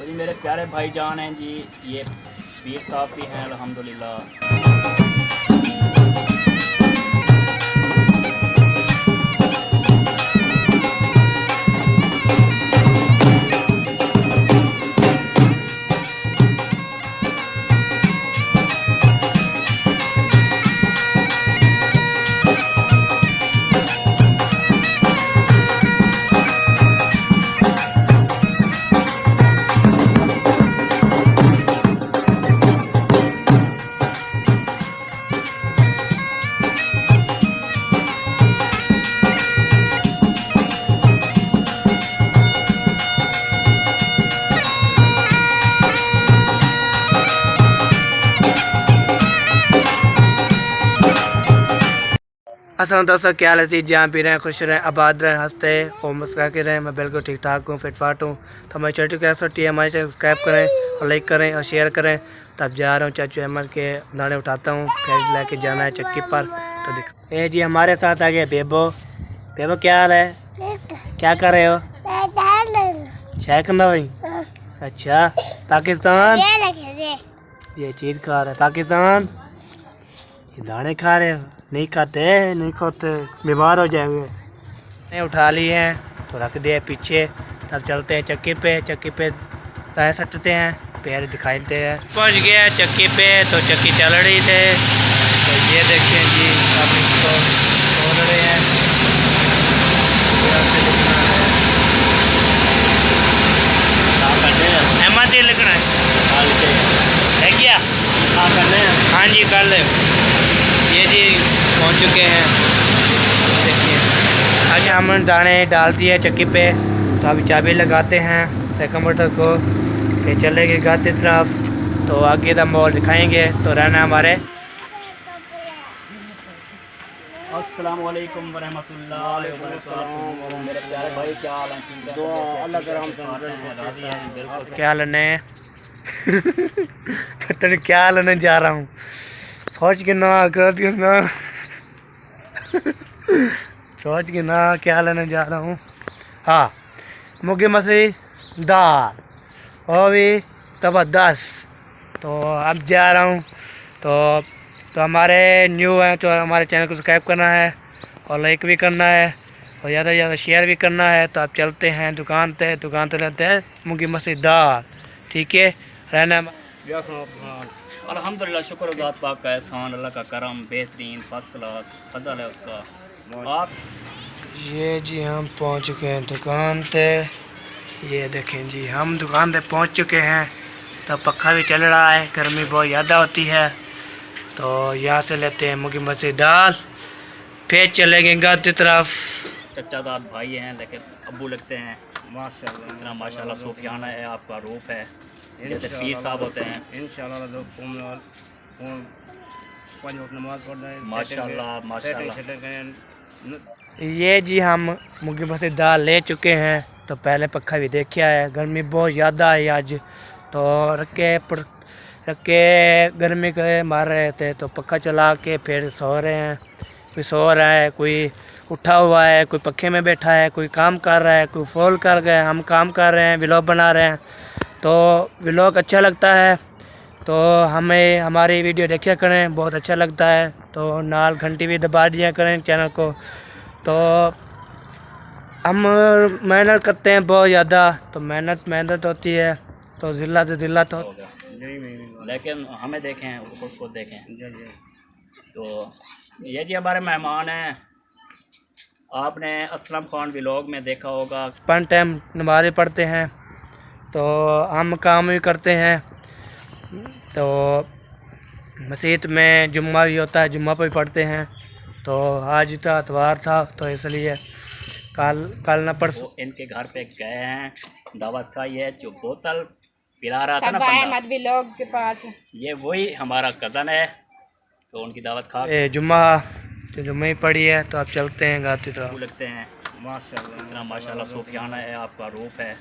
तो जी मेरे प्यारे भाईजान हैं जी, ये पीर साहब भी हैं अल्हम्दुलिल्लाह। असल दोस्तों क्या हाल है जी, जहाँ भी रहें खुश रहें, आबाद रहें, हंसते और मुस्कुरा के रहें। मैं बिल्कुल ठीक ठाक हूँ, फिटफाट हूँ। तो हमारी छोटी क्लास होती है, हमारे चैनल सब्सक्राइब करें और लाइक करें और शेयर करें। तब जा रहा हूँ चाचू अहमद के दाने उठाता हूँ, फिर लेके जाना है चक्की पर। तो देख जी हमारे साथ आ गए बेबो। बेबो क्या हाल है, क्या कर रहे हो? चाय करना भाई। अच्छा पाकिस्तान ये चीज़ खा रहे हैं, पाकिस्तान ये दाने खा रहे हो? नहीं खाते, नहीं खाते, बीमार हो जाएंगे। उठा लिए हैं तो रख दिए पीछे। तब चलते हैं चक्की पे। चक्की पे पैर सटते हैं, पैर दिखाई देते हैं। पहुंच गया चक्की पे, तो चक्की चल रही थे। तो ये देखें जी, अब इसको खोल रहे हैं। अहमद ये लिखना है क्या? हाँ जी कर ले। ये जी पहुंच चुके हैं। देखिए आज हमने दाने डाल दिए चक्की पे। तो अभी चाबी लगाते हैं कंप्यूटर को, फिर चलेंगे घर की तरफ। तो आगे का माहौल दिखाएंगे। तो रहना हमारे। अस्सलाम वालेकुम वरहमतुल्लाहि वबरकातुहू। मेरे प्यारे भाई क्या हाल है? अल्लाह के रहम से राजी हैं बिल्कुल। क्या लेने पता नहीं क्या लेने जा रहा हूँ, सोच के ना कर के ना सोच के ना क्या लेने जा रहा हूँ। हाँ मुर्गी मछली दाल और भी तब 10। तो अब जा रहा हूँ। तो हमारे न्यू हैं तो हमारे चैनल को सब्सक्राइब करना है और लाइक भी करना है और ज़्यादा से ज़्यादा शेयर भी करना है। तो आप चलते हैं दुकान पे लेते हैं मुर्गी मछली दाल। ठीक है रहना। अल्हम्दुलिल्लाह, शुक्र ज़ात पाक का एहसान, अल्लाह का करम, बेहतरीन फर्स्ट क्लास फजल है उसका। आप ये जी हम पहुंच चुके हैं दुकान पे। ये देखें जी हम दुकान पे पहुंच चुके हैं। तो पक्का भी चल रहा है, गर्मी बहुत ज़्यादा होती है। तो यहाँ से लेते हैं मुर्गी मछली दाल, फिर चलेंगे घर की तरफ। चचादार भाई हैं लेकिन अब्बू लगते हैं। माशाल्लाह इतना माशाल्लाह सूफियाना है आपका रूप है, जैसे पीर साहब होते हैं। माशाल्लाह माशाल्लाह। ये जी हम मुर्गी मछली दाल ले चुके हैं। तो पहले पक्का भी देखा है, गर्मी बहुत ज़्यादा है आज। तो रख के गर्मी के मार रहे थे, तो पक्का चला के फिर सो रहे हैं। कोई सो रहा है, कोई उठा हुआ है, कोई पक्खे में बैठा है, कोई काम कर रहा है, कोई फोल कर गए। हम काम कर रहे हैं, व्लॉग बना रहे हैं। तो व्लॉग अच्छा लगता है तो हमें हमारी वीडियो देखा करें, बहुत अच्छा लगता है। तो नाल घंटी भी दबा दिया करें चैनल को। तो हम मेहनत करते हैं बहुत ज़्यादा, तो मेहनत होती है तो ज़िल्ला से ज़िल्ला तो लेकिन हमें देखें, खुद देखें। तो ये जी हमारे मेहमान हैं, आपने असलम खान व्लॉग में देखा होगा। पाँच टाइम नमाज़ पढ़ते हैं, तो हम काम भी करते हैं। तो मस्जिद में जुम्मा भी होता है, जुम्मा पर भी पढ़ते हैं। तो आज था इतवार था, तो इसलिए कल न परसों इनके घर पे गए हैं, दावत खाई है। जो बोतल पिला रहा था ना बंदा लोग के पास, ये वही हमारा कज़न है। तो उनकी दावत खा जुम्मे ही पड़ी है। तो आप चलते हैं घर की तरफ। लगते हैं माशाल्लाह इतना माशाल्लाह सूफियाना है आपका रूप है,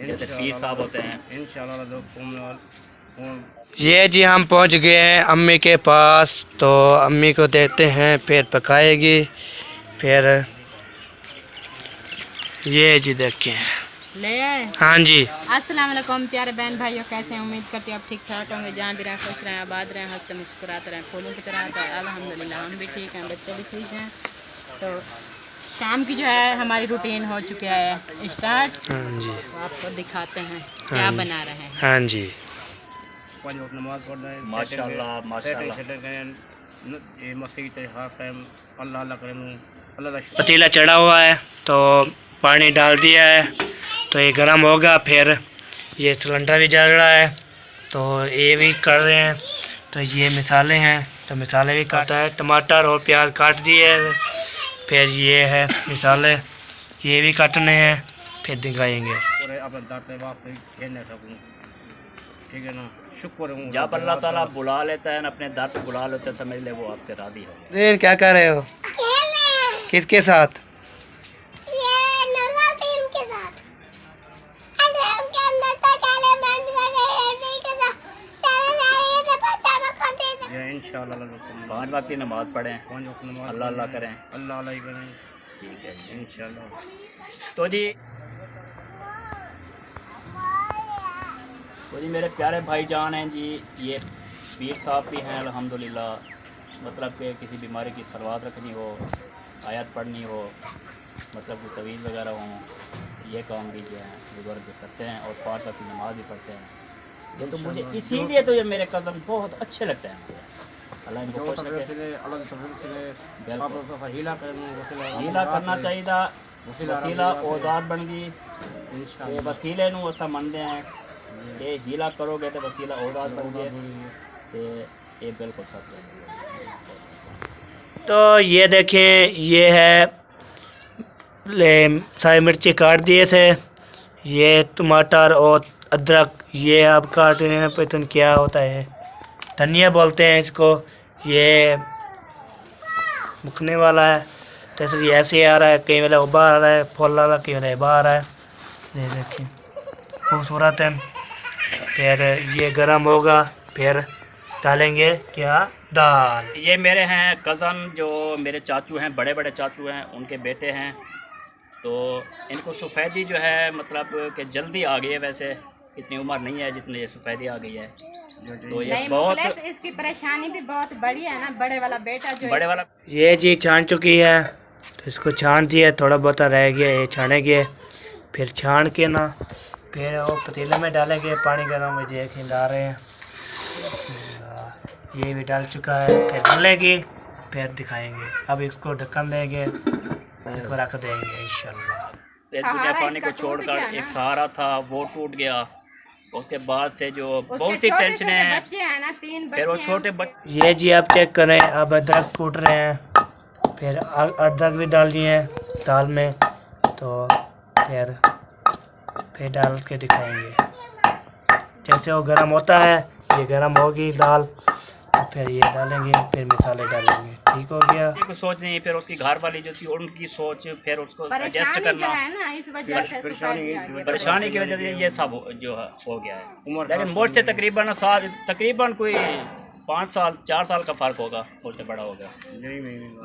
जैसे पीर साहब होते हैं। ये जी हम पहुंच गए हैं अम्मी के पास। तो अम्मी को देते हैं, फिर पकाएगी। फिर ये जी देखें ले आए। हाँ जी। अस्सलाम वालेकुम प्यारे बहन भाइयों, कैसे हैं? उम्मीद करती हूँ आप ठीक ठाक होंगे, जहाँ भी रहें खुश रहें, आबाद रहें, हंसते मुस्कुराते रहें, फूलों की तरह। तो अल्हम्दुलिल्लाह हम भी ठीक हैं, बच्चे भी ठीक हैं। तो शाम की जो है हमारी रूटीन हो चुकी है स्टार्ट। हाँ जी। तो आपको दिखाते हैं क्या बना रहे हैं। हाँ जी। नमाज पढ़ रहे हैं माशाल्लाह माशाल्लाह। ये मसीह हर टाइम अल्लाह अल्लाह करें अल्लाह का शुक्र। पतीला चढ़ा हुआ है तो पानी डाल दिया है तो ये गर्म होगा। फिर ये सिलेंडर भी जल रहा है तो ये भी कर रहे हैं। तो ये मिसाले हैं तो मिसाले भी काटा है, टमाटर और प्याज काट दिए है। फिर ये है मिसाले, ये भी काटने हैं, फिर दिखाएंगे। और अपने दर से वापस खेल नहीं सकूँ, ठीक है ना। शुक्र हूँ जब अल्लाह ताला बुला लेता है ना अपने दर पे बुला लेता है, समझ ले वो आपसे राज़ी हो गया। दिन क्या कर रहे हो? किसके साथ? इंशाल्लाह 5 वक्त की नमाज पढ़ें, अल्लाह अल्लाह करें। अल्लाह अल्लाह ही करें, ठीक है जी। इंशाल्लाह। तो जी मेरे प्यारे भाईजान हैं जी, ये पीर साहब भी हैं अल्हम्दुलिल्लाह। मतलब कि किसी बीमारी की सलवात रखनी हो, आयत पढ़नी हो, मतलब कि तवीज़ वगैरह हों, ये काम भी जो है बुजुर्ग करते हैं और 5 वक्त की नमाज भी पढ़ते हैं। ये तो मुझे इसीलिए तो ये मेरे कदम बहुत अच्छे लगते हैं मुझे। अल्लाह इनको खुश रखे। हीला करना चाहिए था, वसीला औजाद बन गई। ये वसीले नूं असां मनदे हैं, ये हीला करोगे तो वसीला औजाद बन गए, तो ये बिल्कुल सच है। तो ये देखें, ये है सारी मिर्ची काट दिए थे, ये टमाटर और अदरक ये अब काट रहे हैं। पता नहीं क्या होता है, धनिया बोलते हैं इसको। ये मुकने वाला है तो ये ऐसे आ रहा है, कई वाला उबा आ रहा है, फूल वाला कई वाला उबा आ रहा है। ये देखिए खूबसूरत है। फिर ये गर्म होगा, फिर डालेंगे क्या, दाल। ये मेरे हैं कज़न, जो मेरे चाचू हैं, बड़े बड़े चाचू हैं, उनके बेटे हैं। तो इनको सफ़ेदी जो है मतलब कि जल्दी आ गई है, वैसे इतनी उम्र नहीं है जितनी ये सफ़ेदी आ गई है। तो ये बहुत इसकी परेशानी भी बहुत बड़ी है ना, बड़े वाला बेटा जो बड़े वाला। ये जी छान चुकी है तो इसको छान दिया, थोड़ा बहुत रह गया, ये छानेंगे। फिर छान के ना फिर वो पतीले में डालेंगे, पानी गर्म में देखें डाल रहे हैं। ये भी डाल चुका है, फिर डालेंगे, फिर दिखाएंगे। अब इसको ढक्कन देंगे, इसको रख देंगे इंशाल्लाह। दुनिया पानी को छोड़कर एक सहारा था वो टूट गया। उसके बाद से जो बहुत सी टेंशनें हैं, फिर वो छोटे बच्चे। ये जी आप चेक करें, अब अदरक कूट रहे हैं, फिर अदरक भी डाल दिए हैं दाल में। तो फिर डाल के दिखाएंगे। जैसे वो गर्म होता है, ये गर्म होगी दाल, तो फिर ये डालेंगे, फिर मसाले डालेंगे। ठीक हो गया। कुछ सोच नहीं, फिर उसकी घर वाली जो थी उनकी सोच, फिर उसको एडजस्ट करना, परेशानी की वजह से ये सब जो है हो गया है। लेकिन मुझसे तकरीबन कोई 5 साल 4 साल का फ़र्क होगा, मुझसे बड़ा होगा।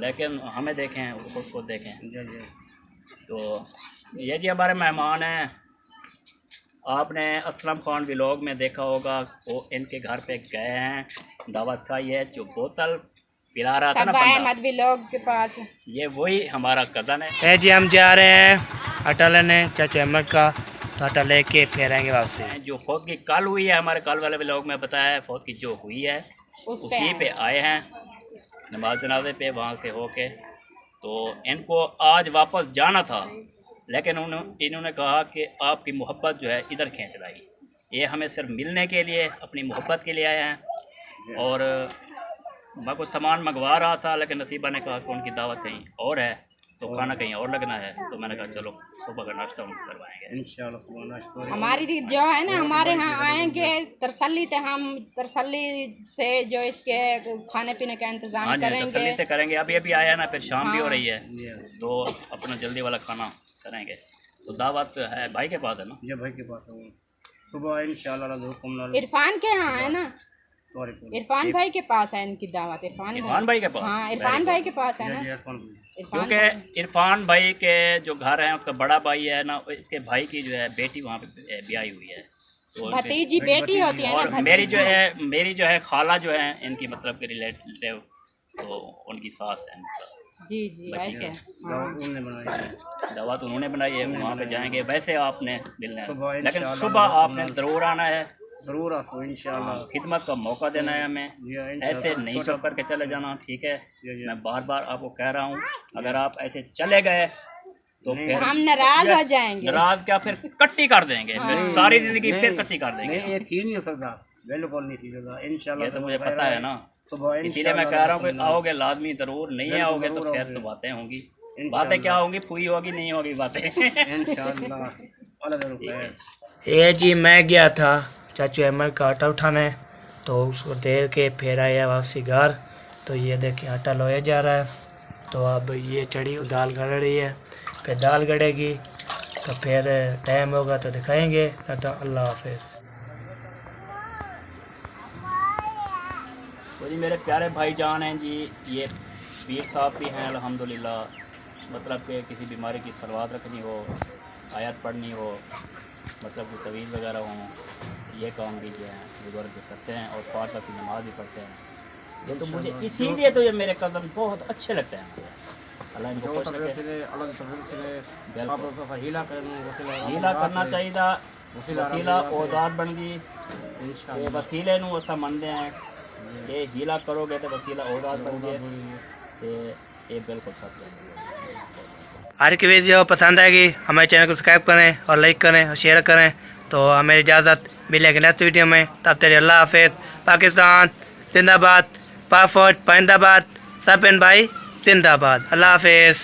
लेकिन हमें देखें, उसको देखें। तो ये जी हमारे मेहमान हैं। आपने असलम खान व्लॉग में देखा होगा, वो इनके घर पे गए हैं, दावत खाई है। जो बोतल पिला रहा था ना बंदा व्लॉग के पास, ये वही हमारा कज़न है। जी हम जा रहे हैं आटा लेने चाचा अहमद का, तो आटा लेके फिर आएंगे वापसी। जो फौत की कल हुई है, हमारे कल वाले व्लॉग में बताया है, फौत की जो हुई है उसी पे आए हैं नमाज जनाजे पे वहाँ के होके। तो इनको आज वापस जाना था, लेकिन इन्होंने कहा कि आपकी मोहब्बत जो है इधर खींच लाई। ये हमें सिर्फ मिलने के लिए, अपनी मोहब्बत के लिए आए हैं। और मैं कुछ सामान मंगवा रहा था, लेकिन नसीबा ने कहा कि उनकी दावत कहीं और है, तो खाना कहीं और लगना है। तो मैंने कहा चलो सुबह का नाश्ता उनको करवाएंगे इंशाल्लाह। हमारी जो है ना, हमारे यहाँ आएंगे तसल्ली, तो हम तसल्ली से जो इसके खाने पीने का इंतजाम करेंगे। तसल्ली से करेंगे। अभी आया ना, फिर शाम भी हो रही है, तो अपना जल्दी वाला खाना करेंगे। तो दावत है भाई के पास है ना? ये भाई के पास है, सुबह इंशाल्लाह। इरफान के यहाँ है ना, तौरीपुर इरफान भाई के पास है इनकी दावत। इरफान भाई के पास? हाँ इरफान भाई के पास है ना। इरफान भाई। इरफान क्योंकि इरफान भाई के जो घर है उसका बड़ा भाई है ना, इसके भाई की जो है बेटी वहाँ पे ब्याही हुई है, तो भतीजी बेटी होती है और ना, मेरी जो है खाला जो है इनकी मतलब के रिलेटिव, तो उनकी सास है मतलब। जी जी बच्ची ऐसे। है। हाँ। उन्होंने बनाई है। दवा तो उन्होंने बनाई है, वहाँ पे जाएंगे। वैसे आपने मिलना सुबह है, लेकिन इंशाल्लाह सुबह आपने ज़रूर आना है। ज़रूर आपको इंशाल्लाह खिदमत का मौका देना है हमें, जी हाँ, इंशाल्लाह। ऐसे नहीं चुप करके चले जाना, ठीक है? जी। मैं बार बार आपको कह रहा हूँ, अगर आप ऐसे चले गए तो फिर हम नाराज हो जाएंगे। नाराज क्या, फिर कट्टी कर देंगे, फिर सारी जिंदगी फिर कट्टी कर नहीं देंगे। ये थी नहीं हो सकता, बिल्कुल नहीं थी सकता इंशाल्लाह। ये तो मुझे पता है ना, सुबह इसीलिए मैं कह रहा हूँ कि आओगे लाजमी ज़रूर, नहीं आओगे तो फिर तो बातें होंगी। बातें क्या होंगी, पूरी होगी नहीं होगी बातें। इंशाल्लाह अल्लाह। ये जी मैं गया था चाचू अहमद का आटा उठाने, तो उसको देर के फिर आया वापसी घर। तो ये देखिए आटा लोया जा रहा है। तो अब ये चढ़ी दाल गड़ रही है, फिर दाल गड़ेगी तो फिर टाइम होगा तो दिखाएंगे। तो अल्लाह हाफिज़। तो जी मेरे प्यारे भाईजान हैं जी, ये पीर साहब भी हैं अल्हम्दुलिल्लाह। मतलब कि किसी बीमारी की सलवात रखनी हो, आयत पढ़नी हो, मतलब कि तवीज़ वगैरह हों, ये काम भी जो है बुजुर्ग करते हैं, और 5 वक्त की नमाज भी पढ़ते हैं। ये तो मुझे इसीलिए तो ये मेरे कदम बहुत अच्छे लगते हैं। अल्लाह इनको खुश रखे। हीला करना चाहिए, वसीला औजार बन गई, ये वसीले नूं असां मनदे हैं। ये हीला करोगे तो वसीला औजार बन गए, तो ये बिल्कुल सच है। आज की वीडियो पसंद आएगी हमारे चैनल को सब्सक्राइब करें और लाइक करें और शेयर करें। तो हमें इजाज़त मिलेगी नेक्स्ट वीडियो में, तब तक अल्लाह हाफिज़। पाकिस्तान जिंदाबाद, पाफौज पाइंदाबाद, सब भाई जिंदाबाद। अल्लाह हाफिज़।